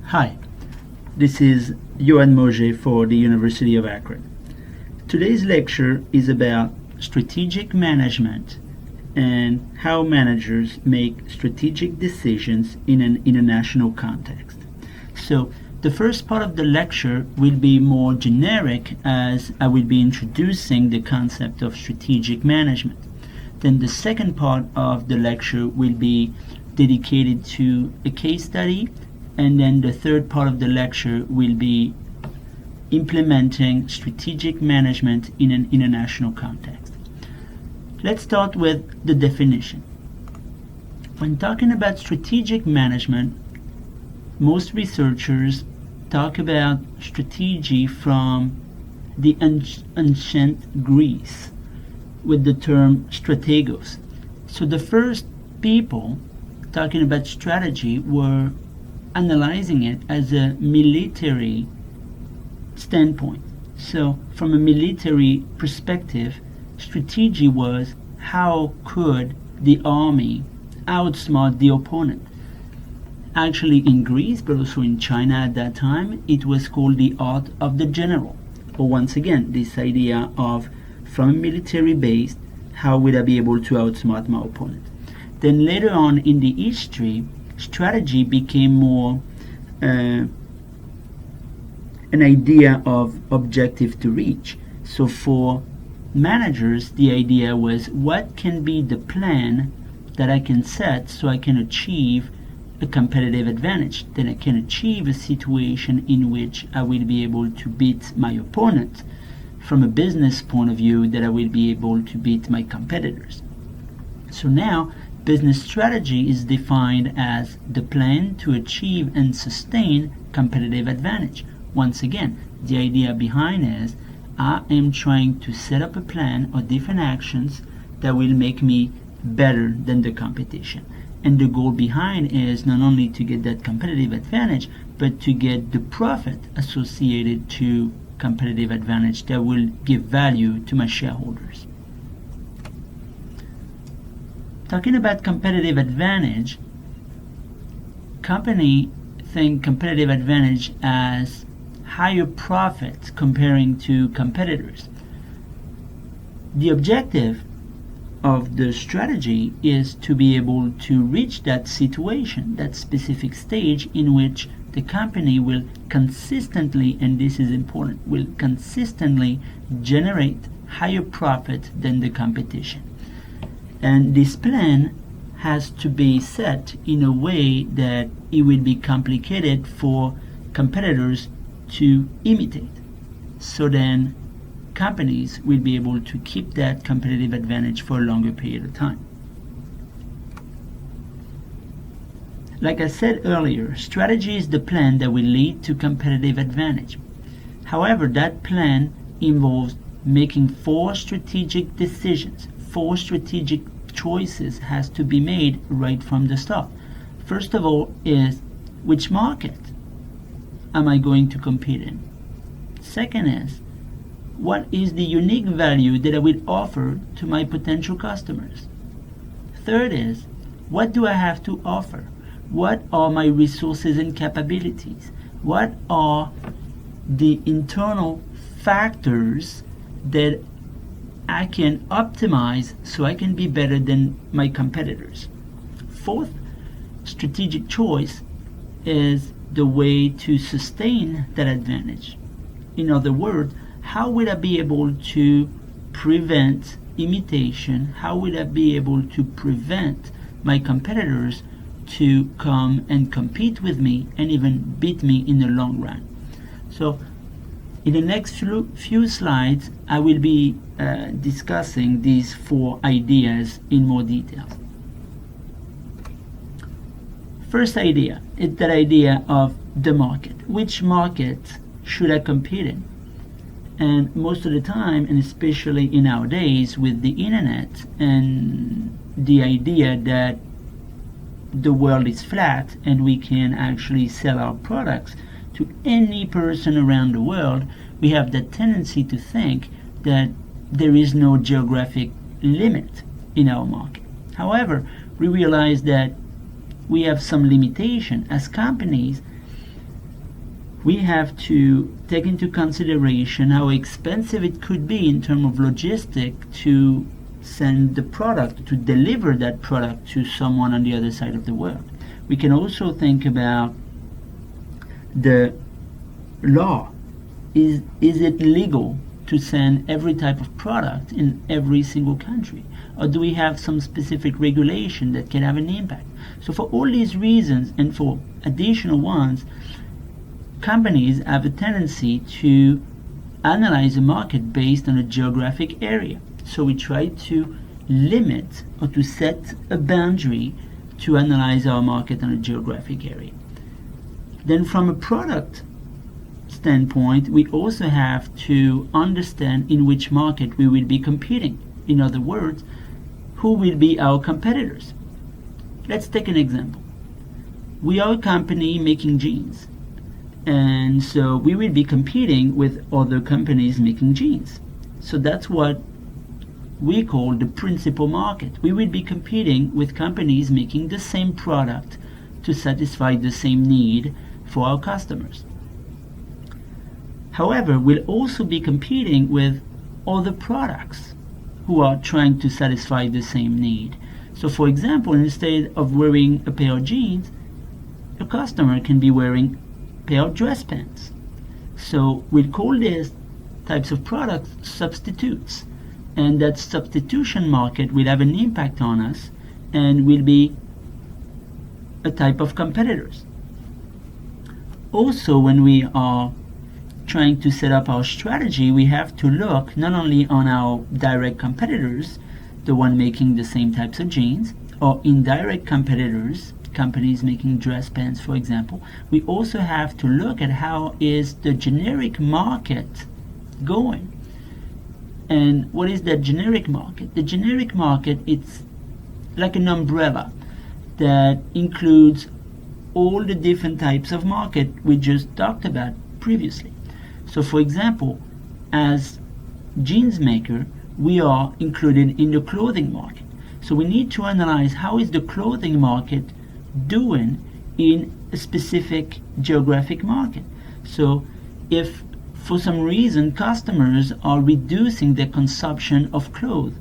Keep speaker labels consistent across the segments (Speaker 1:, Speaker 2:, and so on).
Speaker 1: Hi, this is Johan Moje for the University of Akron. Today's lecture is about strategic management and how managers make strategic decisions in an international context. So, the first part of the lecture will be more generic as I will be introducing the concept of strategic management. Then the second part of the lecture will be dedicated to a case study, and then the third part of the lecture will be implementing strategic management in an international context. Let's start with the definition. When talking about strategic management, most researchers talk about strategy from the ancient Greece with the term strategos. So the first people talking about strategy were analyzing it as a military standpoint. So from a military perspective, strategy was how could the army outsmart the opponent. Actually in Greece, but also in China at that time, it was called the art of the general. Or once again, this idea of from a military base, how would I be able to outsmart my opponent? Then later on in the history, strategy became more an idea of objective to reach. So for managers, the idea was what can be the plan that I can set so I can achieve a competitive advantage, that I can achieve a situation in which I will be able to beat my opponent. From a business point of view, that I will be able to beat my competitors. So now business strategy is defined as the plan to achieve and sustain competitive advantage. Once again, the idea behind is I am trying to set up a plan or different actions that will make me better than the competition. And the goal behind is not only to get that competitive advantage, but to get the profit associated to competitive advantage that will give value to my shareholders. Talking about competitive advantage, company think competitive advantage as higher profit comparing to competitors. The objective of the strategy is to be able to reach that situation, that specific stage in which the company will consistently, and this is important, will consistently generate higher profit than the competition. And this plan has to be set in a way that it will be complicated for competitors to imitate. So then companies will be able to keep that competitive advantage for a longer period of time. Like I said earlier, strategy is the plan that will lead to competitive advantage. However, that plan involves making 4 strategic decisions. 4 strategic choices has to be made right from the start. First of all is which market am I going to compete in? Second is what is the unique value that I will offer to my potential customers? Third is what do I have to offer? What are my resources and capabilities? What are the internal factors that I can optimize so I can be better than my competitors? Fourth strategic choice is the way to sustain that advantage. In other words, how will I be able to prevent imitation? How will I be able to prevent my competitors to come and compete with me and even beat me in the long run? So in the next few slides, I will be discussing these 4 ideas in more detail. First idea is that idea of the market. Which market should I compete in? And most of the time, and especially in our days with the internet and the idea that the world is flat and we can actually sell our products to any person around the world, we have the tendency to think that there is no geographic limit in our market. However, we realize that we have some limitation as companies. we have to take into consideration how expensive it could be in terms of logistics to send the product, to deliver that product to someone on the other side of the world. We can also think about the law. Is it legal to send every type of product in every single country? Or do we have some specific regulation that can have an impact? So for all these reasons and for additional ones, companies have a tendency to analyze a market based on a geographic area. So we try to limit or to set a boundary to analyze our market on a geographic area. Then from a product standpoint, we also have to understand in which market we will be competing. In other words, who will be our competitors? Let's take an example. We are a company making jeans, and so we will be competing with other companies making jeans. So that's what we call the principal market. We will be competing with companies making the same product to satisfy the same need for our customers. However, we'll also be competing with other products who are trying to satisfy the same need. So for example, instead of wearing a pair of jeans, a customer can be wearing a pair of dress pants. So we'll call these types of products substitutes. And that substitution market will have an impact on us and will be a type of competitors. Also, when we are trying to set up our strategy, we have to look not only on our direct competitors, the one making the same types of jeans, or indirect competitors, companies making dress pants, for example. We also have to look at how is the generic market going. And what is that generic market? The generic market, it's like an umbrella that includes all the different types of market we just talked about previously. So for example, as jeans maker, we are included in the clothing market. So we need to analyze how is the clothing market doing in a specific geographic market. So if for some reason customers are reducing their consumption of clothes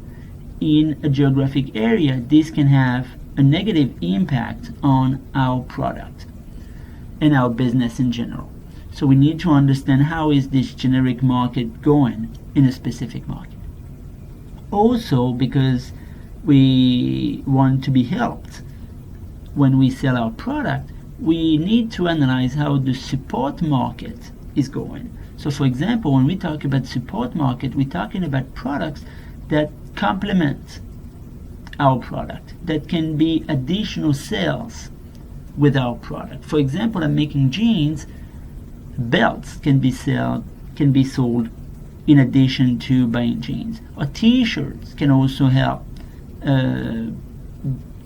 Speaker 1: in a geographic area, this can have a negative impact on our product and our business in general. So we need to understand how is this generic market going in a specific market. Also, because we want to be helped when we sell our product, we need to analyze how the support market is going. So for example, when we talk about support market, we're talking about products that complement our product, that can be additional sales with our product. For example, I'm making jeans, belts can be sold in addition to buying jeans. Or t-shirts can also help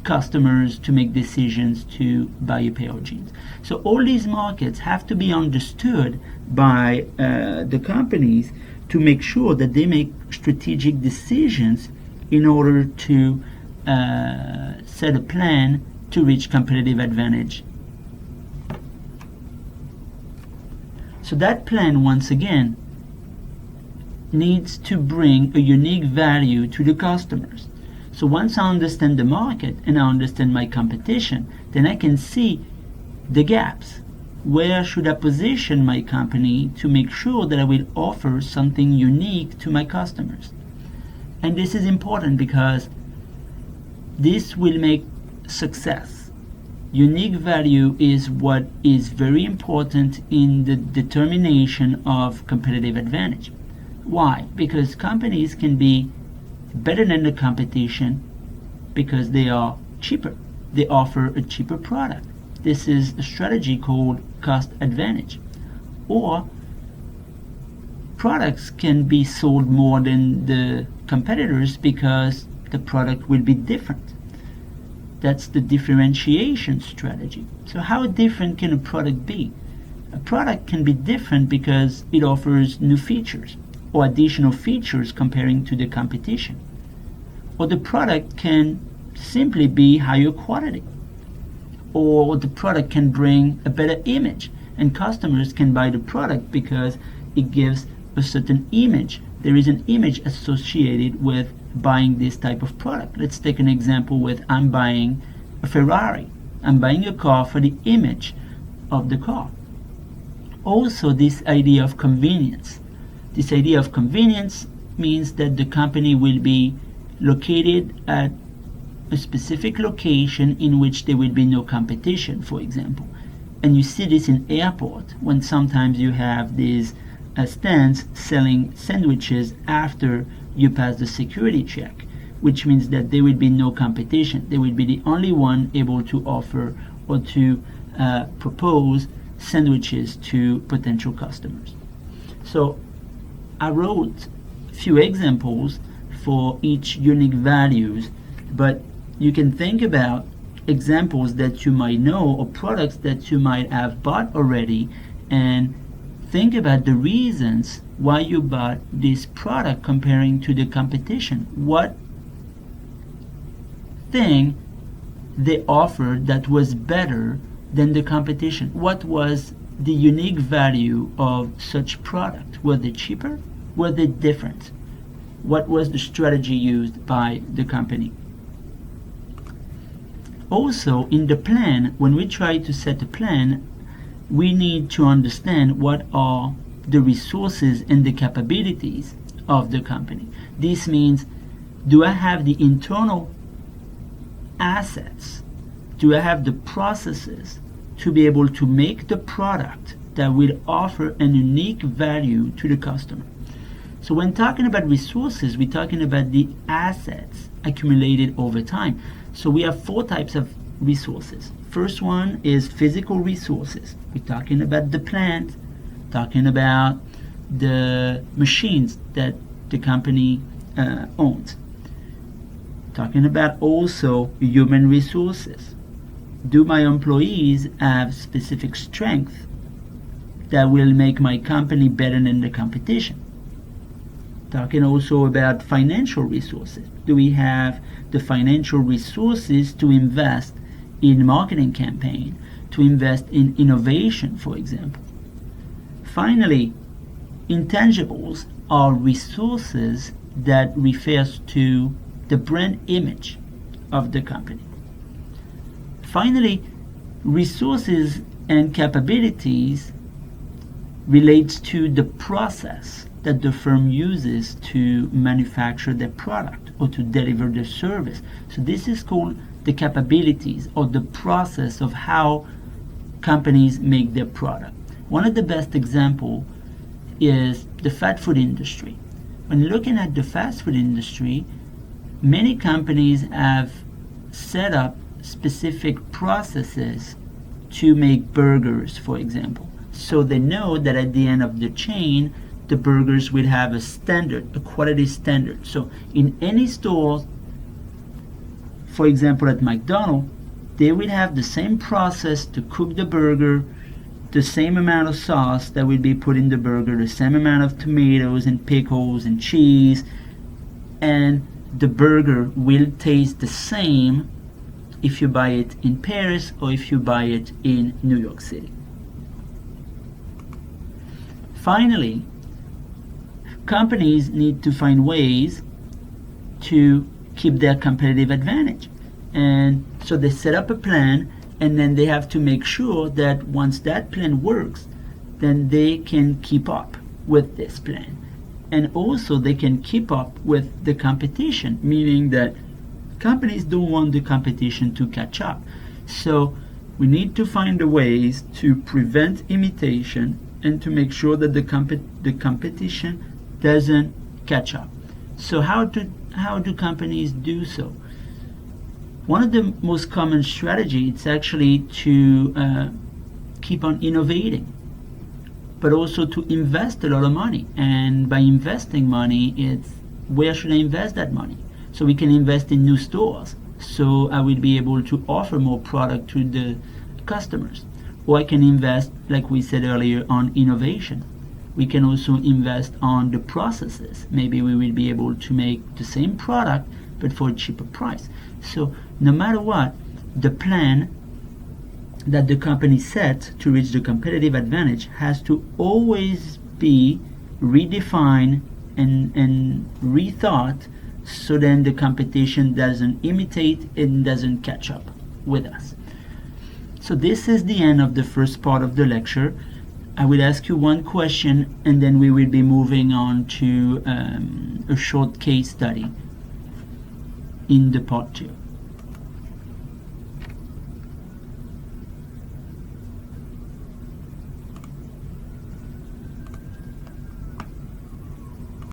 Speaker 1: customers to make decisions to buy a pair of jeans. So all these markets have to be understood by the companies to make sure that they make strategic decisions in order to set a plan to reach competitive advantage. So that plan, once again, needs to bring a unique value to the customers. So once I understand the market and I understand my competition, then I can see the gaps. Where should I position my company to make sure that I will offer something unique to my customers? And this is important because this will make success. Unique value is what is very important in the determination of competitive advantage. Why? Because companies can be better than the competition because they are cheaper. They offer a cheaper product. This is a strategy called cost advantage. Or products can be sold more than the competitors because the product will be different. That's the differentiation strategy. So how different can a product be? A product can be different because it offers new features or additional features comparing to the competition. Or the product can simply be higher quality. Or the product can bring a better image. and customers can buy the product because it gives a certain image. There is an image associated with buying this type of product. Let's take an example with I'm buying a Ferrari. I'm buying a car for the image of the car. Also, this idea of convenience. This idea of convenience means that the company will be located at a specific location in which there will be no competition, for example. And you see this in airport when sometimes you have these stands selling sandwiches after you pass the security check, which means that there will be no competition. They will be the only one able to offer or to propose sandwiches to potential customers. So I wrote a few examples for each unique values, but you can think about examples that you might know or products that you might have bought already, and think about the reasons why you bought this product comparing to the competition. What thing they offered that was better than the competition? What was the unique value of such product? Were they cheaper? Were they different? What was the strategy used by the company? Also, in the plan, when we try to set a plan, we need to understand what are the resources and the capabilities of the company. This means, do I have the internal assets? Do I have the processes to be able to make the product that will offer an unique value to the customer? So when talking about resources, we're talking about the assets accumulated over time. So we have four types of resources. First one is physical resources. We're talking about the plant, talking about the machines that the company owns. Talking about also human resources. Do my employees have specific strength that will make my company better than the competition? Talking also about financial resources. Do we have the financial resources to invest in marketing campaign, to invest in innovation, for example? Finally, intangibles are resources that refers to the brand image of the company. Finally, resources and capabilities relates to the process that the firm uses to manufacture their product or to deliver their service. So this is called the capabilities or the process of how companies make their product. One of the best examples is the fast food industry. When looking at the fast food industry, many companies have set up specific processes to make burgers, for example. So they know that at the end of the chain, the burgers will have a standard, a quality standard. So in any store, for example at McDonald's, they will have the same process to cook the burger, the same amount of sauce that will be put in the burger, the same amount of tomatoes and pickles and cheese, and the burger will taste the same if you buy it in Paris or if you buy it in New York City. Finally, companies need to find ways to keep their competitive advantage. And so they set up a plan, and then they have to make sure that once that plan works, then they can keep up with this plan. And also they can keep up with the competition, meaning that companies don't want the competition to catch up. So we need to find the ways to prevent imitation and to make sure that the competition doesn't catch up. So how do companies do so? One of the most common strategy is actually to keep on innovating, but also to invest a lot of money. And by investing money, it's where should I invest that money? So we can invest in new stores, so I will be able to offer more product to the customers. Or I can invest, like we said earlier, on innovation. We can also invest on the processes. Maybe we will be able to make the same product but for a cheaper price. So no matter what, the plan that the company set to reach the competitive advantage has to always be redefined and rethought, so then the competition doesn't imitate and doesn't catch up with us. So this is the end of the first part of the lecture. I will ask you one question and then we will be moving on to a short case study in the part 2.